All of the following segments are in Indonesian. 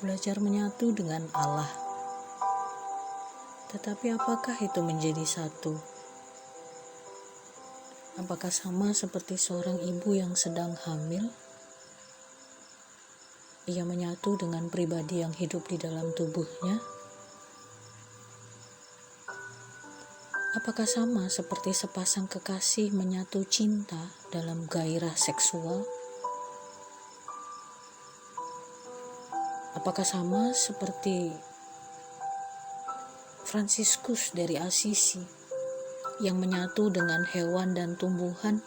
belajar menyatu dengan Allah. Tetapi apakah itu menjadi satu? Apakah sama seperti seorang ibu yang sedang hamil? Ia menyatu dengan pribadi yang hidup di dalam tubuhnya? Apakah sama seperti sepasang kekasih menyatu cinta dalam gairah seksual? Apakah sama seperti Fransiskus dari Assisi yang menyatu dengan hewan dan tumbuhan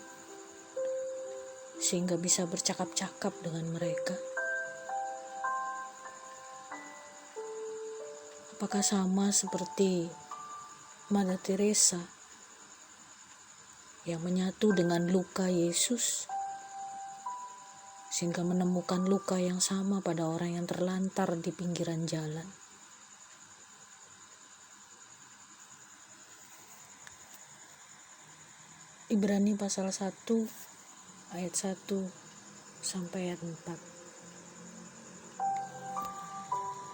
sehingga bisa bercakap-cakap dengan mereka? Apakah sama seperti Mother Teresa yang menyatu dengan luka Yesus sehingga menemukan luka yang sama pada orang yang terlantar di pinggiran jalan? Ibrani pasal 1 ayat 1 sampai ayat 4.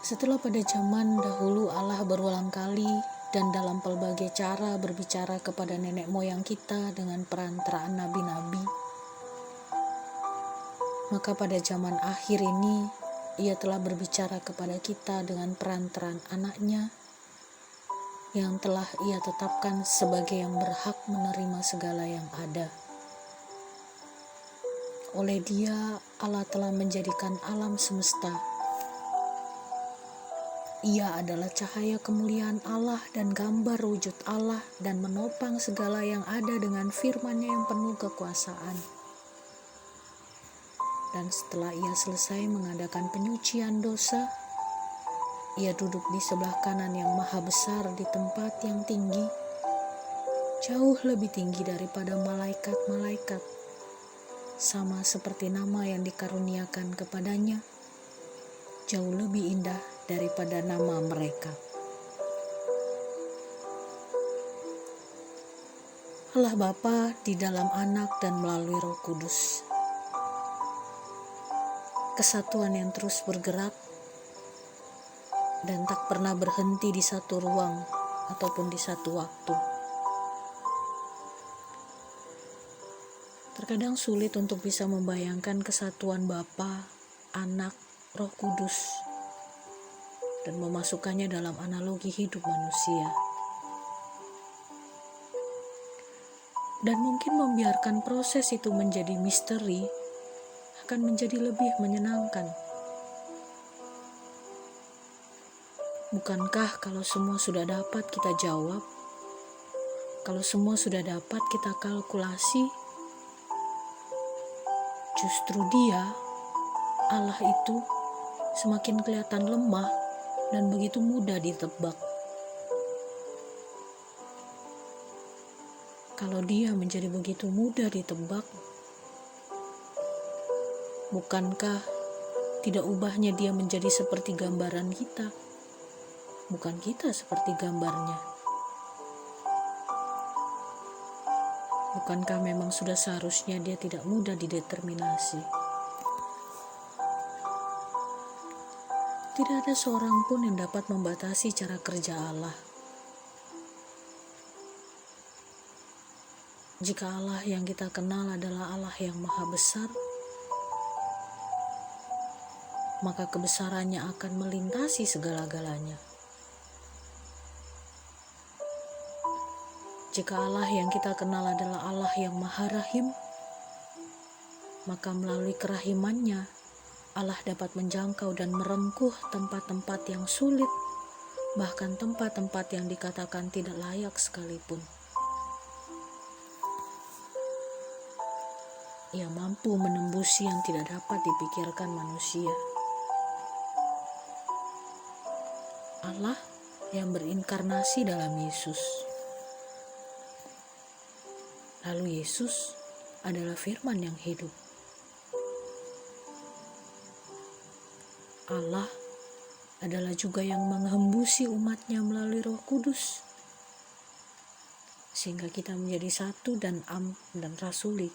Setelah pada zaman dahulu Allah berulang kali dan dalam pelbagai cara berbicara kepada nenek moyang kita dengan perantaraan nabi-nabi, maka pada zaman akhir ini Ia telah berbicara kepada kita dengan perantaraan anaknya yang telah Ia tetapkan sebagai yang berhak menerima segala yang ada. Oleh Dia Allah telah menjadikan alam semesta. Ia adalah cahaya kemuliaan Allah dan gambar wujud Allah dan menopang segala yang ada dengan firman-Nya yang penuh kekuasaan. Dan setelah Ia selesai mengadakan penyucian dosa, Ia duduk di sebelah kanan yang maha besar di tempat yang tinggi, jauh lebih tinggi daripada malaikat-malaikat, sama seperti nama yang dikaruniakan kepadanya, jauh lebih indah daripada nama mereka. Allah Bapa di dalam Anak dan melalui Roh Kudus. Kesatuan yang terus bergerak dan tak pernah berhenti di satu ruang ataupun di satu waktu. Terkadang sulit untuk bisa membayangkan kesatuan Bapa, Anak, Roh Kudus dan memasukkannya dalam analogi hidup manusia. Dan mungkin membiarkan proses itu menjadi misteri akan menjadi lebih menyenangkan. Bukankah kalau semua sudah dapat kita jawab, kalau semua sudah dapat kita kalkulasi, justru Dia, Allah itu, semakin kelihatan lemah dan begitu mudah ditebak. Kalau Dia menjadi begitu mudah ditebak, bukankah tidak ubahnya Dia menjadi seperti gambaran kita, bukan kita seperti gambarnya? Bukankah memang sudah seharusnya Dia tidak mudah dideterminasi? Tidak ada seorang pun yang dapat membatasi cara kerja Allah. Jika Allah yang kita kenal adalah Allah yang maha besar, maka kebesarannya akan melintasi segala-galanya. Jika Allah yang kita kenal adalah Allah yang maha rahim, maka melalui kerahimannya, Allah dapat menjangkau dan merengkuh tempat-tempat yang sulit, bahkan tempat-tempat yang dikatakan tidak layak sekalipun. Ia mampu menembusi yang tidak dapat dipikirkan manusia. Allah yang berinkarnasi dalam Yesus. Lalu Yesus adalah firman yang hidup. Allah adalah juga yang menghembusi umatnya melalui Roh Kudus, sehingga kita menjadi satu dan rasuli,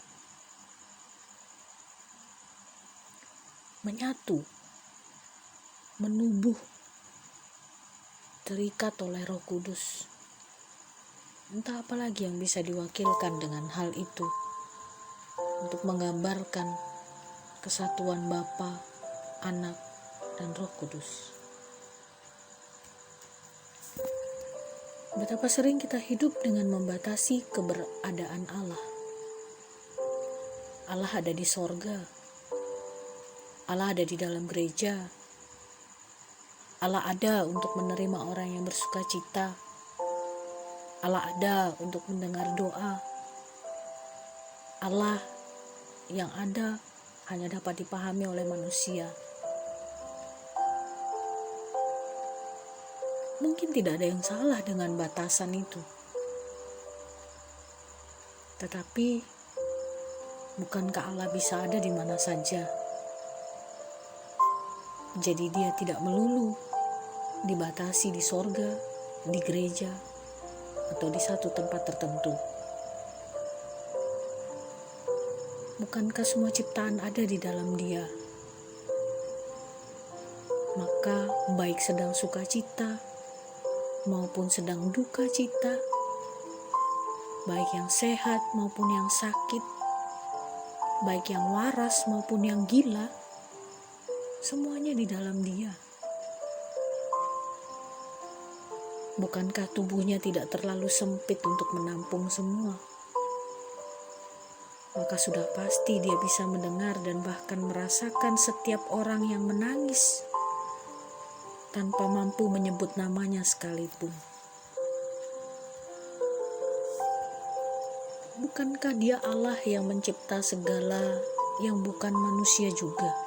menyatu menubuh, terikat oleh Roh Kudus. Entah apa lagi yang bisa diwakilkan dengan hal itu untuk menggambarkan kesatuan Bapa, Anak, dan Roh Kudus. Betapa sering kita hidup dengan membatasi keberadaan Allah. Allah ada di sorga. Allah ada di dalam gereja. Allah ada untuk menerima orang yang bersuka cita. Allah ada untuk mendengar doa. Allah yang ada hanya dapat dipahami oleh manusia. Mungkin tidak ada yang salah dengan batasan itu. Tetapi, bukankah Allah bisa ada di mana saja? Jadi dia tidak melulu dibatasi di sorga, di gereja, atau di satu tempat tertentu. Bukankah semua ciptaan ada di dalam dia? Maka baik sedang sukacita maupun sedang duka cita, baik yang sehat maupun yang sakit, baik yang waras maupun yang gila, semuanya di dalam dia. Bukankah tubuhnya tidak terlalu sempit untuk menampung semua? Maka sudah pasti dia bisa mendengar dan bahkan merasakan setiap orang yang menangis tanpa mampu menyebut namanya sekalipun. Bukankah dia Allah yang mencipta segala yang bukan manusia juga?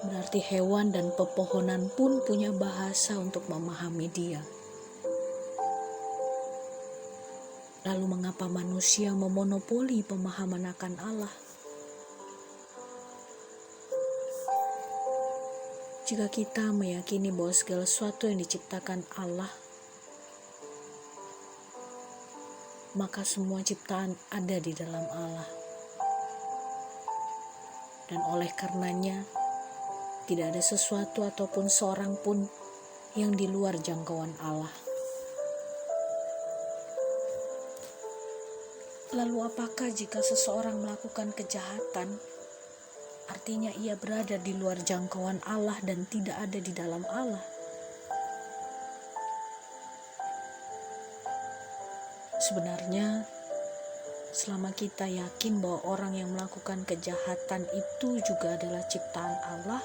Berarti hewan dan pepohonan pun punya bahasa untuk memahami dia. Lalu mengapa manusia memonopoli pemahaman akan Allah? Jika kita meyakini bahwa segala sesuatu yang diciptakan Allah, maka semua ciptaan ada di dalam Allah. Dan oleh karenanya, tidak ada sesuatu ataupun seorang pun yang di luar jangkauan Allah. Lalu apakah jika seseorang melakukan kejahatan, artinya ia berada di luar jangkauan Allah dan tidak ada di dalam Allah? Sebenarnya, selama kita yakin bahwa orang yang melakukan kejahatan itu juga adalah ciptaan Allah,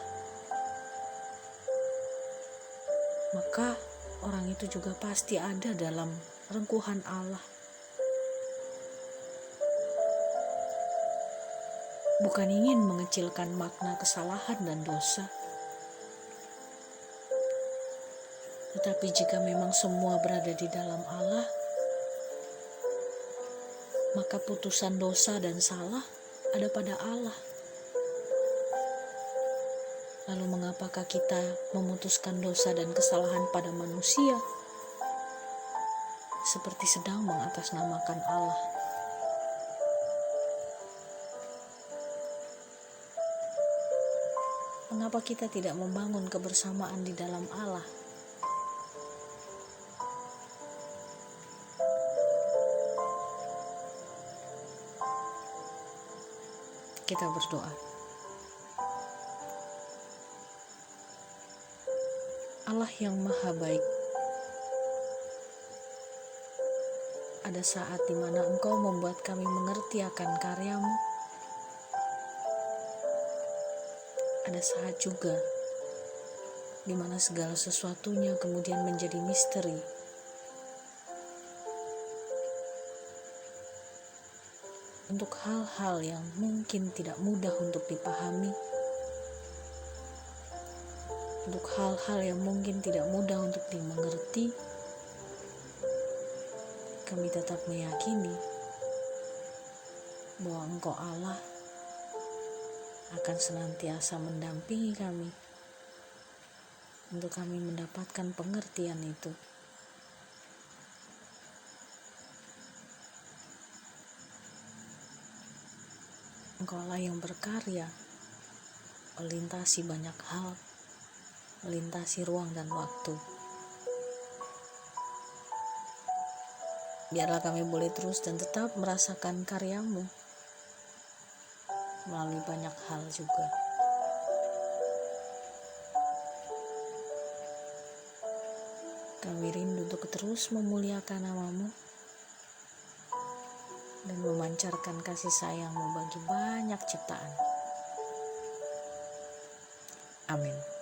maka orang itu juga pasti ada dalam rengkuhan Allah. Bukan ingin mengecilkan makna kesalahan dan dosa, tetapi jika memang semua berada di dalam Allah, maka putusan dosa dan salah ada pada Allah. Lalu mengapakah kita memutuskan dosa dan kesalahan pada manusia seperti sedang mengatasnamakan Allah? Mengapa kita tidak membangun kebersamaan di dalam Allah? Kita berdoa. Allah yang maha baik, ada saat di mana Engkau membuat kami mengerti akan karya-Mu. Ada saat juga di mana segala sesuatunya kemudian menjadi misteri. Untuk hal-hal yang mungkin tidak mudah untuk dipahami, untuk hal-hal yang mungkin tidak mudah untuk dimengerti, kami tetap meyakini bahwa Engkau Allah akan senantiasa mendampingi kami untuk kami mendapatkan pengertian itu. Engkau Allah yang berkarya melintasi banyak hal, melintasi ruang dan waktu. Biarlah kami boleh terus dan tetap merasakan karyamu melalui banyak hal juga. Kami rindu untuk terus memuliakan namamu dan memancarkan kasih sayangmu bagi banyak ciptaan. Amin.